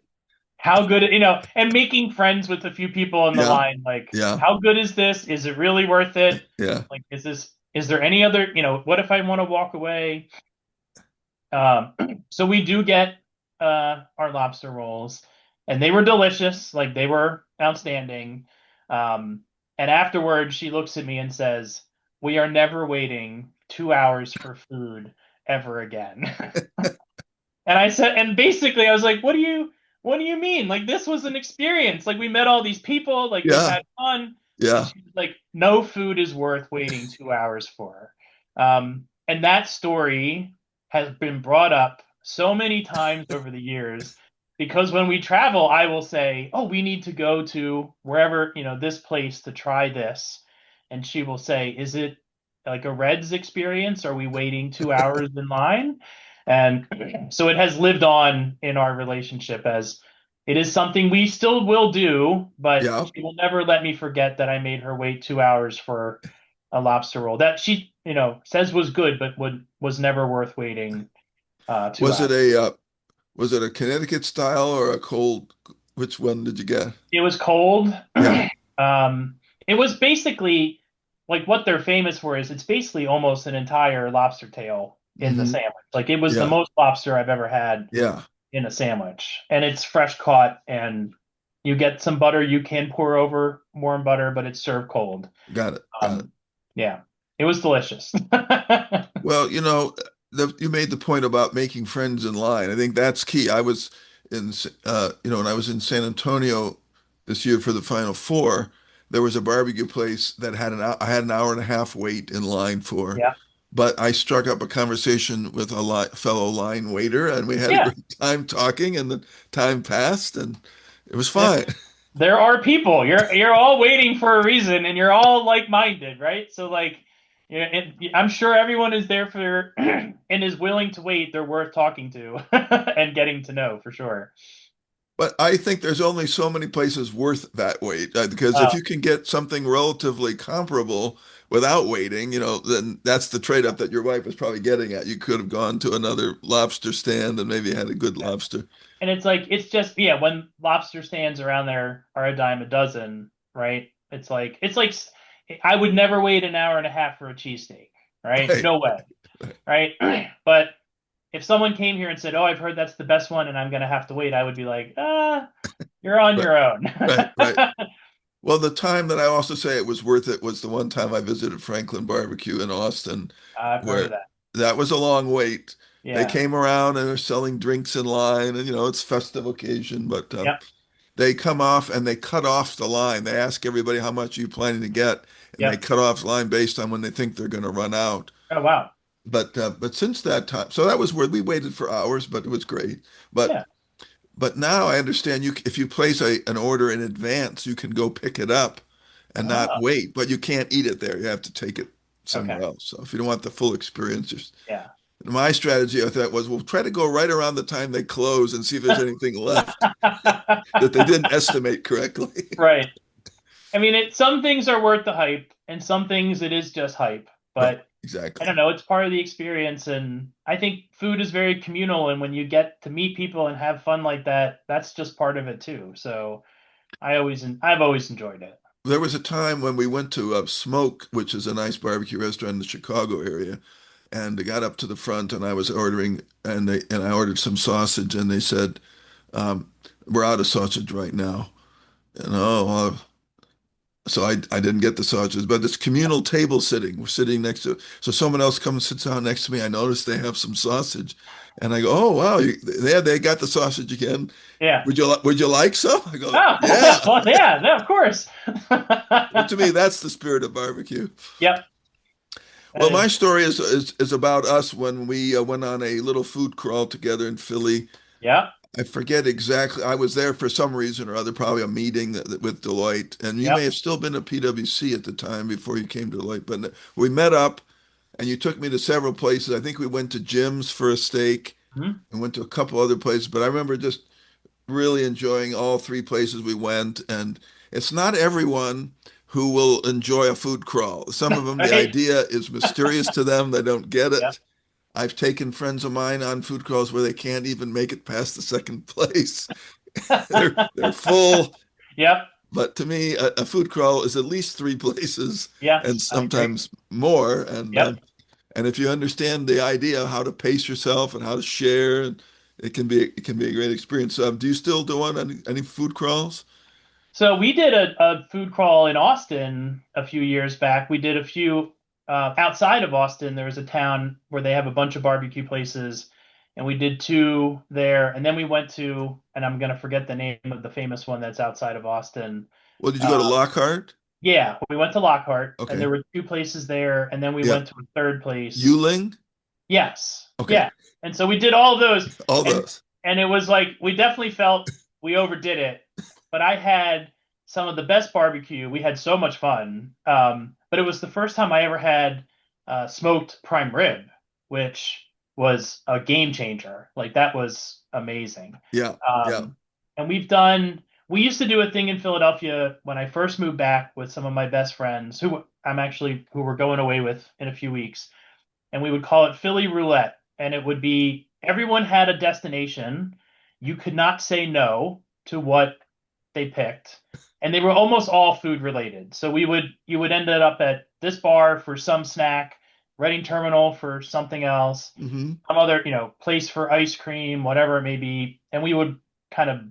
how good, and making friends with a few people on the Yeah. line. Like, Yeah. how good is this? Is it really worth it? Yeah. Like, is there any other, what if I want to walk away? Um, so we do get our lobster rolls, and they were delicious. Like, they were outstanding. Um, and afterwards, she looks at me and says, "We are never waiting 2 hours for food ever again." And I said, and basically, I was like, what do you mean? Like, this was an experience. Like, we met all these people. Like, we Yeah. had fun." And Yeah. she was like, no food is worth waiting 2 hours for. And that story has been brought up so many times over the years because when we travel, I will say, "Oh, we need to go to wherever, this place to try this." And she will say, "Is it like a Reds experience? Are we waiting 2 hours in line?" And so it has lived on in our relationship as it is something we still will do, but Yeah. she will never let me forget that I made her wait 2 hours for a lobster roll that she, says was good, but was never worth waiting two Was it hours. a Connecticut style or a cold? Which one did you get? It was cold. Yeah. It was basically like what they're famous for is it's basically almost an entire lobster tail in the Hmm. sandwich. Like it was the Yeah. most lobster I've ever had Yeah. in a sandwich, and it's fresh caught, and you get some butter. You can pour over warm butter, but it's served cold. Got it. Got it. Um, yeah, it was delicious. Well, you made the point about making friends in line. I think that's key. I was when I was in San Antonio this year for the Final Four, there was a barbecue place that I had an hour and a half wait in line for, Yeah, but I struck up a conversation with a fellow line waiter, and we had a yeah. great time talking, and the time passed, and it was There, fine. there are people. You're all waiting for a reason, and you're all like-minded, right? So like, I'm sure everyone is there for and is willing to wait. They're worth talking to and getting to know for sure. But I think there's only so many places worth that wait, because if Uh, you can get something relatively comparable without waiting, then that's the trade-off that your wife was probably getting at. You could have gone to another lobster stand and maybe had a good yeah. lobster. And it's like it's just when lobster stands around there are a dime a dozen, right? It's like I would never wait an hour and a half for a cheesesteak, right? Right, No way, right? But if someone came here and said, "Oh, I've heard that's the best one," and I'm gonna have to wait, I would be like, you're on right, your own." right. Well, the time that I also say it was worth it was the one time I visited Franklin Barbecue in Austin, I've heard of where that. that was a long wait. They Yeah. came around and were selling drinks in line, and it's festive occasion, but Yep. they come off and they cut off the line. They ask everybody how much are you planning to get, and they Yep. cut off the line based on when they think they're going to run out. Oh wow. But since that time, so that was where we waited for hours, but it was great. But Yeah. but now I understand if you place an order in advance, you can go pick it up and not Oh, wait, but you can't eat it there. You have to take it okay. somewhere else. So if you don't want the full experience, Yeah. my strategy I thought was we'll try to go right around the time they close and see if there's anything left that they didn't estimate correctly. Right. I mean, some things are worth the hype, and some things it is just hype. Right, But I exactly. don't know, it's part of the experience, and I think food is very communal, and when you get to meet people and have fun like that, that's just part of it too. So I've always enjoyed it. There was a time when we went to Smoke, which is a nice barbecue restaurant in the Chicago area, and I got up to the front and I was ordering, and I ordered some sausage, and they said, um, "We're out of sausage right now." And so I didn't get the sausages, but it's communal table sitting. We're sitting next to, so someone else comes and sits down next to me. I notice they have some sausage, and I go, "Oh wow, they got the sausage again. Yeah. Would you like some?" I go, Oh, "Yeah." well, yeah, yeah, of course. Well, to me, that's the spirit of barbecue. Yep, that Well, is. my story is about us when we went on a little food crawl together in Philly. Yep, I forget exactly. I was there for some reason or other, probably a meeting with Deloitte, and you may yep. have still been at PwC at the time before you came to Deloitte. But we met up, and you took me to several places. I think we went to Jim's for a steak Mhm. and went to a couple other places. But I remember just really enjoying all three places we went. And it's not everyone who will enjoy a food crawl. Some of them, the Right? idea is mysterious to them. They don't get Yep. it. I've taken friends of mine on food crawls where they can't even make it past the second place. They're full. Yep. But to me, a food crawl is at least three places and Yes, I agree. sometimes more. Yep. And if you understand the idea of how to pace yourself and how to share, it can be a great experience. Do you still do any food crawls? So we did a food crawl in Austin a few years back. We did a few outside of Austin. There was a town where they have a bunch of barbecue places, and we did two there. And then we went to, and I'm gonna forget the name of the famous one that's outside of Austin. Well, did you go to Uh, Lockhart? yeah, we went to Lockhart, and there Okay. were two places there, and then we Yeah. went to a third place. Yuling? Yes, Okay. yeah. And so we did all of those, All and those. and it was like we definitely felt we overdid it, but I had some of the best barbecue. We had so much fun. But it was the first time I ever had smoked prime rib, which was a game changer. Like that was amazing. Yeah. Yeah. Um, and we used to do a thing in Philadelphia when I first moved back with some of my best friends who we're going away with in a few weeks, and we would call it Philly Roulette. And it would be everyone had a destination. You could not say no to what they picked. And they were almost all food related. So you would end up at this bar for some snack, Reading Terminal for something else, Hmm. some other, place for ice cream, whatever it may be. And we would kind of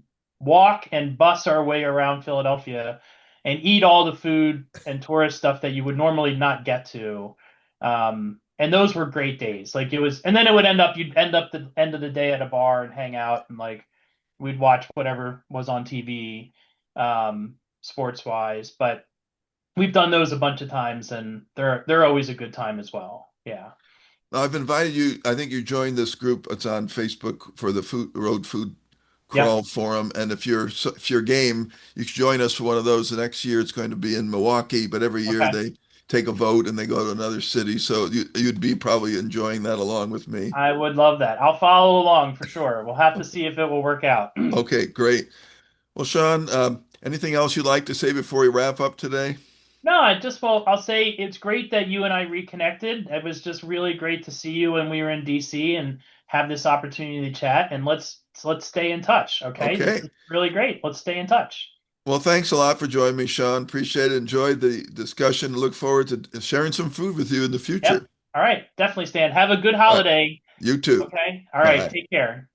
walk and bus our way around Philadelphia and eat all the food and tourist stuff that you would normally not get to. And those were great days. Like it was, and then you'd end up the end of the day at a bar and hang out and like we'd watch whatever was on TV, sports wise. But we've done those a bunch of times and they're always a good time as well. Yeah. I've invited you. I think you joined this group. It's on Facebook for the Road Food Yep. Crawl Forum. And if you're game, you should join us for one of those. The next year it's going to be in Milwaukee, but every year Okay. they take a vote and they go to another city. So you'd be probably enjoying that along with me. I would love that. I'll follow along for sure. We'll have to see if it will work out. Okay, great. Well, Sean, anything else you'd like to say before we wrap up today? No, I'll say it's great that you and I reconnected. It was just really great to see you when we were in DC and have this opportunity to chat. And let's stay in touch. Okay. This Okay. is really great. Let's stay in touch. Well, thanks a lot for joining me, Sean. Appreciate it. Enjoyed the discussion. Look forward to sharing some food with you in the Yep. future. All right. Definitely, Stan. Have a good All right. holiday. You too. Okay. All right. Bye. Take care.